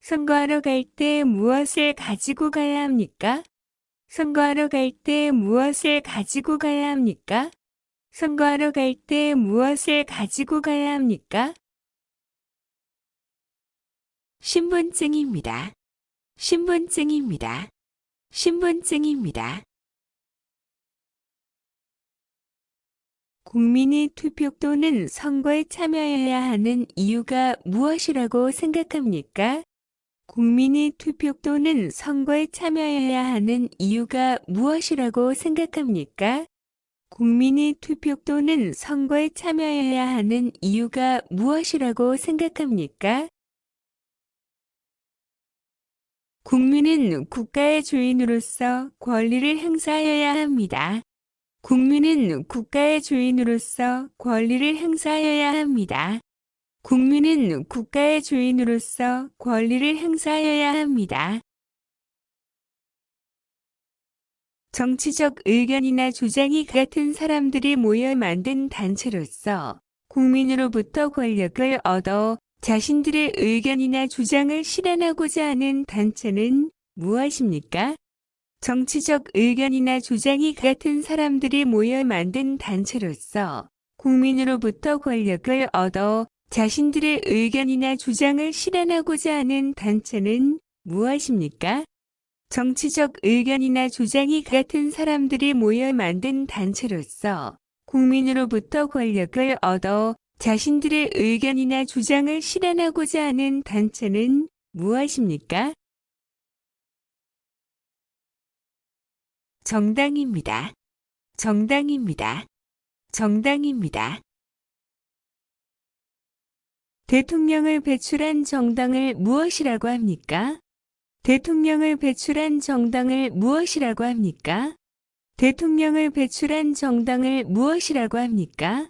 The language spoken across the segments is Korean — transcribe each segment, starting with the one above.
선거하러 갈 때 무엇을 가지고 가야 합니까? 선거하러 갈 때 무엇을 가지고 가야 합니까? 선거하러 갈 때 무엇을 가지고 가야 합니까? 신분증입니다. 신분증입니다. 신분증입니다. 국민이 투표 또는 선거에 참여해야 하는 이유가 무엇이라고 생각합니까? 국민이 투표 또는 선거에 참여해야 하는 이유가 무엇이라고 생각합니까? 국민이 투표 또는 선거에 참여해야 하는 이유가 무엇이라고 생각합니까? 국민은 국가의 주인으로서 권리를 행사하여야 합니다. 국민은 국가의 주인으로서 권리를 행사하여야 합니다. 국민은 국가의 주인으로서 권리를 행사하여야 합니다. 정치적 의견이나 주장이 같은 사람들이 모여 만든 단체로서 국민으로부터 권력을 얻어 자신들의 의견이나 주장을 실현하고자 하는 단체는 무엇입니까? 정치적 의견이나 주장이 같은 사람들이 모여 만든 단체로서 국민으로부터 권력을 얻어 자신들의 의견이나 주장을 실현하고자 하는 단체는 무엇입니까? 정치적 의견이나 주장이 같은 사람들이 모여 만든 단체로서 국민으로부터 권력을 얻어 자신들의 의견이나 주장을 실현하고자 하는 단체는 무엇입니까? 정당입니다. 정당입니다. 정당입니다. 대통령을 배출한 정당을 무엇이라고 합니까? 대통령을 배출한 정당을 무엇이라고 합니까? 대통령을 배출한 정당을 무엇이라고 합니까?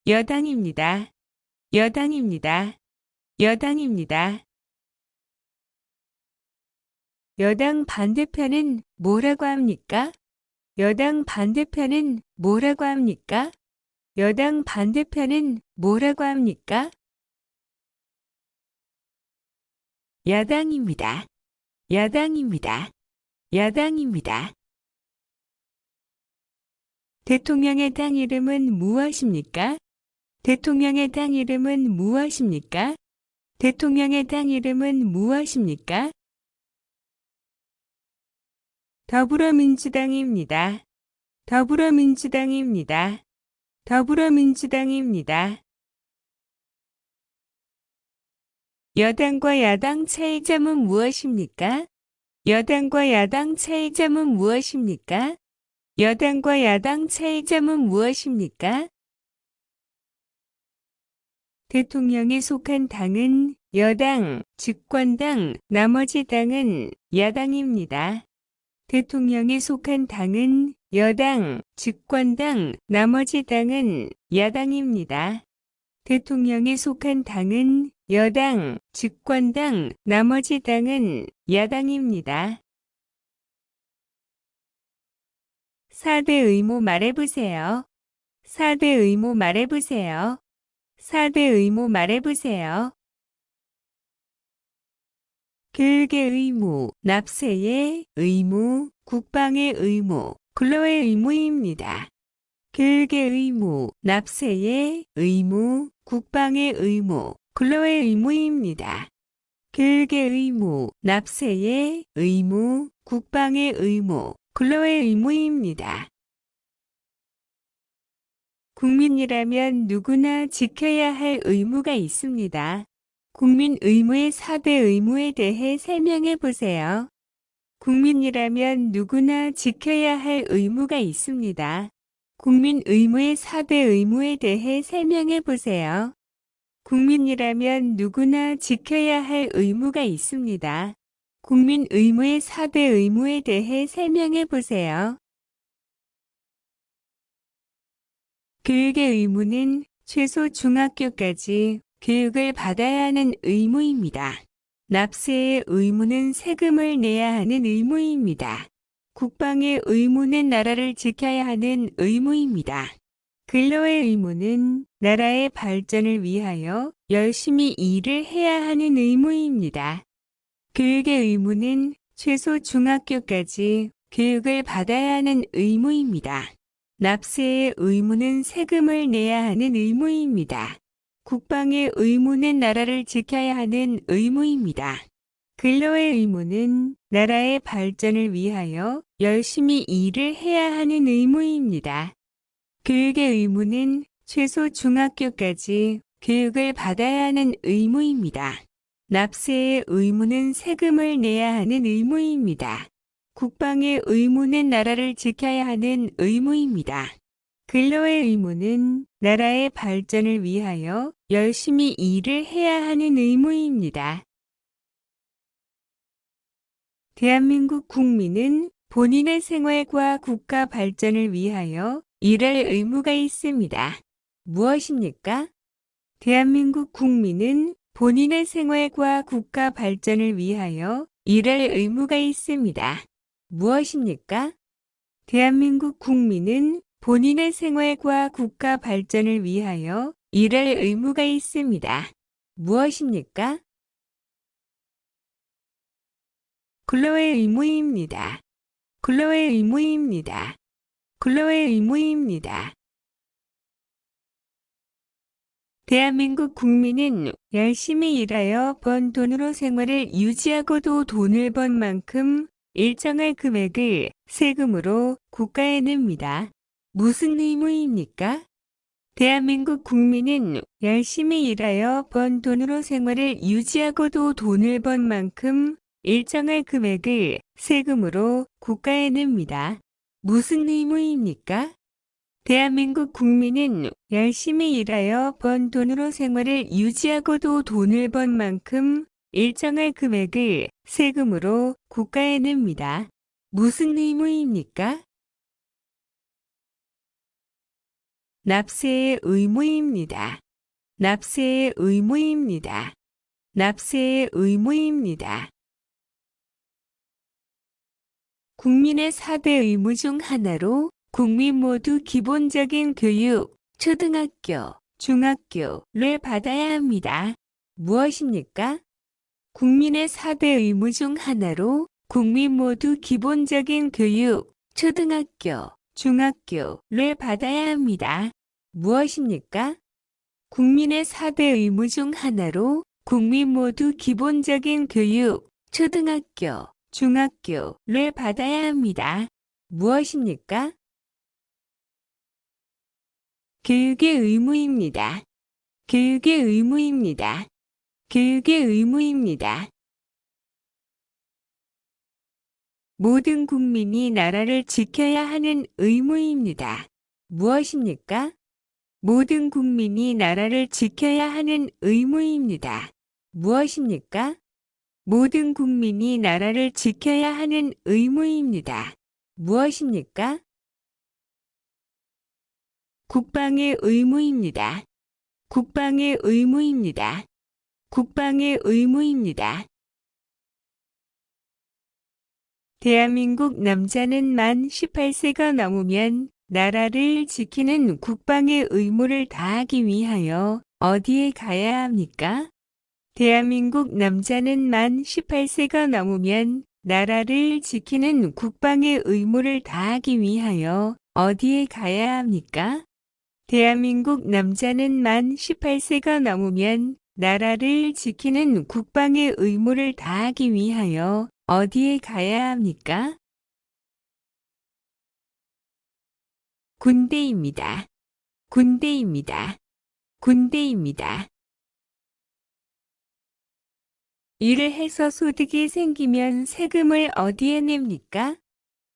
여당입니다. 여당입니다. 여당입니다. 여당 반대편은 뭐라고 합니까? 여당 반대편은 뭐라고 합니까? 여당 반대편은 뭐라고 합니까? 야당입니다. 야당입니다. 야당입니다. 대통령의 당 이름은 무엇입니까? 대통령의 당 이름은 무엇입니까? 대통령의 당 이름은 무엇입니까? 더불어민주당입니다. 더불어민주당입니다. 더불어민주당입니다. 여당과 야당 차이점은 무엇입니까? 여당과 야당 차이점은 무엇입니까? 여당과 야당 차이점은 무엇입니까? 대통령이 속한 당은 여당, 집권당, 나머지 당은 야당입니다. 대통령이 속한 당은 여당, 집권당, 나머지 당은 야당입니다. 대통령이 속한 당은 여당, 집권당, 나머지 당은 야당입니다. 4대 의무 말해보세요. 4대 의무 말해보세요. 4대 의무 말해보세요. 교육의 의무, 납세의 의무, 국방의 의무, 근로의 의무입니다. 교육의 의무, 납세의 의무, 국방의 의무, 근로의 의무입니다. 교육의 의무, 납세의 의무, 국방의 의무, 근로의 의무입니다. 국민이라면 누구나 지켜야 할 의무가 있습니다. 국민 의무의 4대 의무에 대해 설명해 보세요. 국민이라면 누구나 지켜야 할 의무가 있습니다. 국민 의무의 4대 의무에 대해 설명해 보세요. 국민이라면 누구나 지켜야 할 의무가 있습니다. 국민 의무의 4대 의무에 대해 설명해 보세요. 교육의 의무는 최소 중학교까지 교육을 받아야 하는 의무입니다. 납세의 의무는 세금을 내야 하는 의무입니다. 국방의 의무는 나라를 지켜야 하는 의무입니다. 근로의 의무는 나라의 발전을 위하여 열심히 일을 해야 하는 의무입니다. 교육의 의무는 최소 중학교까지 교육을 받아야 하는 의무입니다. 납세의 의무는 세금을 내야 하는 의무입니다. 국방의 의무는 나라를 지켜야 하는 의무입니다. 근로의 의무는 나라의 발전을 위하여 열심히 일을 해야 하는 의무입니다. 교육의 의무는 최소 중학교까지 교육을 받아야 하는 의무입니다. 납세의 의무는 세금을 내야 하는 의무입니다. 국방의 의무는 나라를 지켜야 하는 의무입니다. 근로의 의무는 나라의 발전을 위하여 열심히 일을 해야 하는 의무입니다. 대한민국 국민은 본인의 생활과 국가 발전을 위하여 일할 의무가 있습니다. 무엇입니까? 대한민국 국민은 본인의 생활과 국가 발전을 위하여 일할 의무가 있습니다. 무엇입니까? 대한민국 국민은 본인의 생활과 국가 발전을 위하여 일할 의무가 있습니다. 무엇입니까? 근로의 의무입니다. 근로의 의무입니다. 근로의 의무입니다. 대한민국 국민은 열심히 일하여 번 돈으로 생활을 유지하고도 돈을 번 만큼 일정한 금액을 세금으로 국가에 냅니다. 무슨 의무입니까? 대한민국 국민은 열심히 일하여 번 돈으로 생활을 유지하고도 돈을 번 만큼 일정한 금액을 세금으로 국가에 냅니다. 무슨 의무입니까? 대한민국 국민은 열심히 일하여 번 돈으로 생활을 유지하고도 돈을 번 만큼 일정한 금액을 세금으로 국가에 냅니다. 무슨 의무입니까? 납세의 의무입니다. 납세의 의무입니다. 납세의 의무입니다. 국민의 4대 의무 중 하나로 국민 모두 기본적인 교육, 초등학교, 중학교를 받아야 합니다. 무엇입니까? 국민의 4대 의무 중 하나로 국민 모두 기본적인 교육, 초등학교, 중학교를 받아야 합니다. 무엇입니까? 국민의 4대 의무 중 하나로 국민 모두 기본적인 교육, 초등학교, 중학교를 받아야 합니다. 무엇입니까? 교육의 의무입니다. 교육의 의무입니다. 교육의 의무입니다. 모든 국민이 나라를 지켜야 하는 의무입니다. 무엇입니까? 모든 국민이 나라를 지켜야 하는 의무입니다. 무엇입니까? 모든 국민이 나라를 지켜야 하는 의무입니다. 무엇입니까? 국방의 의무입니다. 국방의 의무입니다. 국방의 의무입니다. 대한민국 남자는 만 18세가 넘으면 나라를 지키는 국방의 의무를 다하기 위하여 어디에 가야 합니까? 대한민국 남자는 만 18세가 넘으면 나라를 지키는 국방의 의무를 다하기 위하여 어디에 가야 합니까? 대한민국 남자는 만 18세가 넘으면 나라를 지키는 국방의 의무를 다하기 위하여 어디에 가야 합니까? 군대입니다. 군대입니다. 군대입니다. 일을 해서 소득이 생기면 세금을 어디에 냅니까?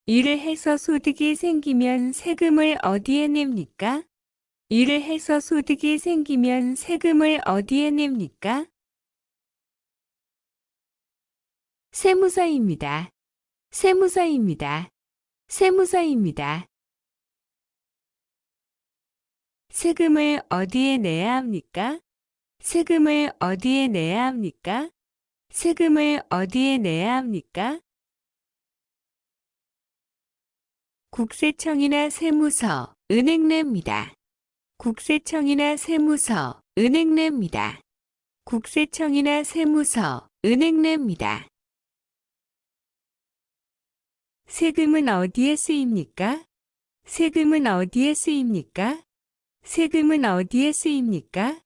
일을 해서 소득이 생기면 세금을 어디에 냅니까? 일을 해서 소득이 생기면 세금을 어디에 냅니까? 세무서입니다. 세무서입니다. 세무서입니다. 세금을 어디에 내야 합니까? 세금을 어디에 내야 합니까? 세금을 어디에 내야 합니까? 국세청이나 세무서, 은행 냅니다. 국세청이나 세무서, 은행 냅니다. 국세청이나 세무서, 은행 냅니다. 세금은 어디에 쓰입니까? 세금은 어디에 쓰입니까? 세금은 어디에 쓰입니까?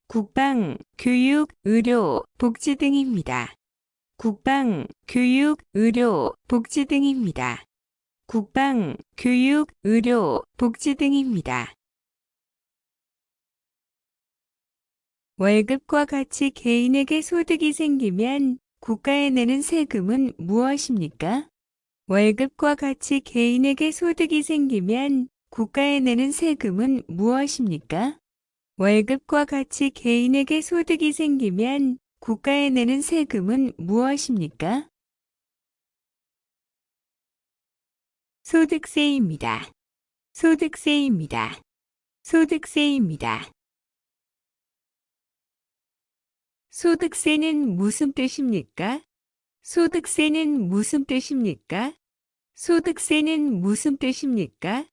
국방, 교육, 의료, 복지 등입니다. 국방, 교육, 의료, 복지 등입니다. 국방, 교육, 의료, 복지 등입니다. 월급과 같이 개인에게 소득이 생기면 국가에 내는 세금은 무엇입니까? 월급과 같이 개인에게 소득이 생기면 국가에 내는 세금은 무엇입니까? 월급과 같이 개인에게 소득이 생기면 국가에 내는 세금은 무엇입니까? 소득세입니다. 소득세입니다. 소득세입니다. 소득세는 무슨 뜻입니까? 소득세는 무슨 뜻입니까? 소득세는 무슨 뜻입니까?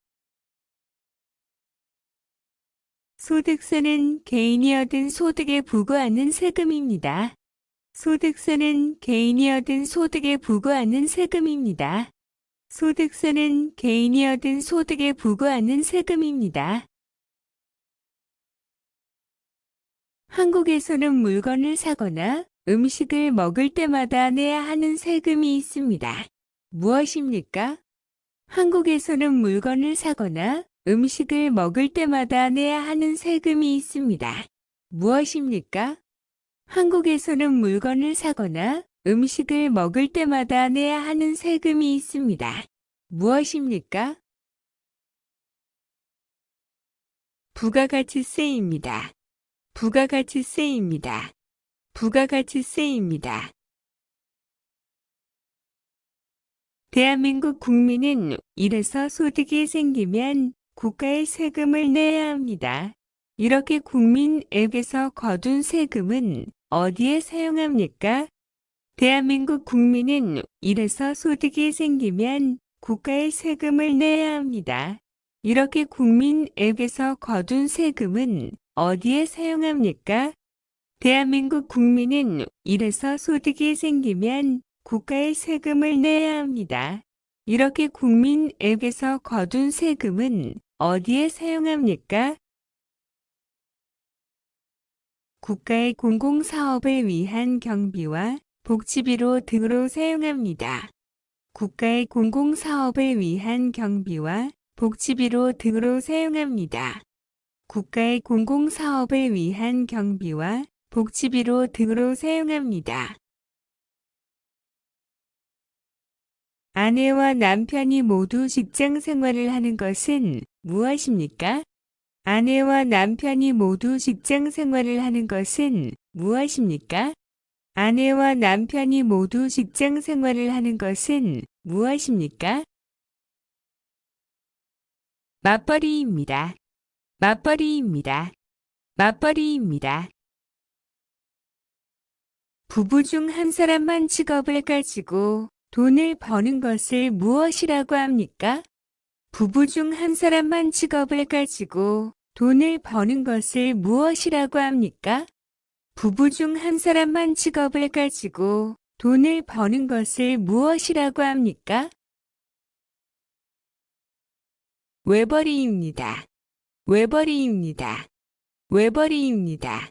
소득세는 개인이 얻은 소득에 부과하는 세금입니다. 소득세는 개인이 얻은 소득에 부과하는 세금입니다. 소득세는 개인이 얻은 소득에 부과하는 세금입니다. 한국에서는 물건을 사거나 음식을 먹을 때마다 내야 하는 세금이 있습니다. 무엇입니까? 한국에서는 물건을 사거나 음식을 먹을 때마다 내야 하는 세금이 있습니다. 무엇입니까? 한국에서는 물건을 사거나 음식을 먹을 때마다 내야 하는 세금이 있습니다. 무엇입니까? 부가가치세입니다. 부가가치세입니다. 부가가치세입니다. 대한민국 국민은 일해서 소득이 생기면 국가에 세금을 내야 합니다. 이렇게 국민 앱에서 거둔 세금은 어디에 사용합니까? 대한민국 국민은 일해서 소득이 생기면 국가에 세금을 내야 합니다. 이렇게 국민 앱에서 거둔 세금은 어디에 사용합니까? 대한민국 국민은 일해서 소득이 생기면 국가에 세금을 내야 합니다. 이렇게 국민 앱에서 거둔 세금은 어디에 사용합니까? 국가의 공공사업을 위한 경비와 복지비로 등으로 사용합니다. 국가의 공공사업을 위한 경비와 복지비로 등으로 사용합니다. 국가의 공공사업을 위한 경비와 복지비로 등으로 사용합니다. 아내와 남편이 모두 직장 생활을 하는 것은 무엇입니까? 아내와 남편이 모두 직장 생활을 하는 것은 무엇입니까? 아내와 남편이 모두 직장 생활을 하는 것은 무엇입니까? 맞벌이입니다. 맞벌이입니다. 맞벌이입니다. 부부 중 한 사람만 직업을 가지고 돈을 버는 것을 무엇이라고 합니까? 부부 중 한 사람만 직업을 가지고 돈을 버는 것을 무엇이라고 합니까? 부부 중 한 사람만 직업을 가지고 돈을 버는 것을 무엇이라고 합니까? 외벌이입니다. 외벌이입니다. 외벌이입니다.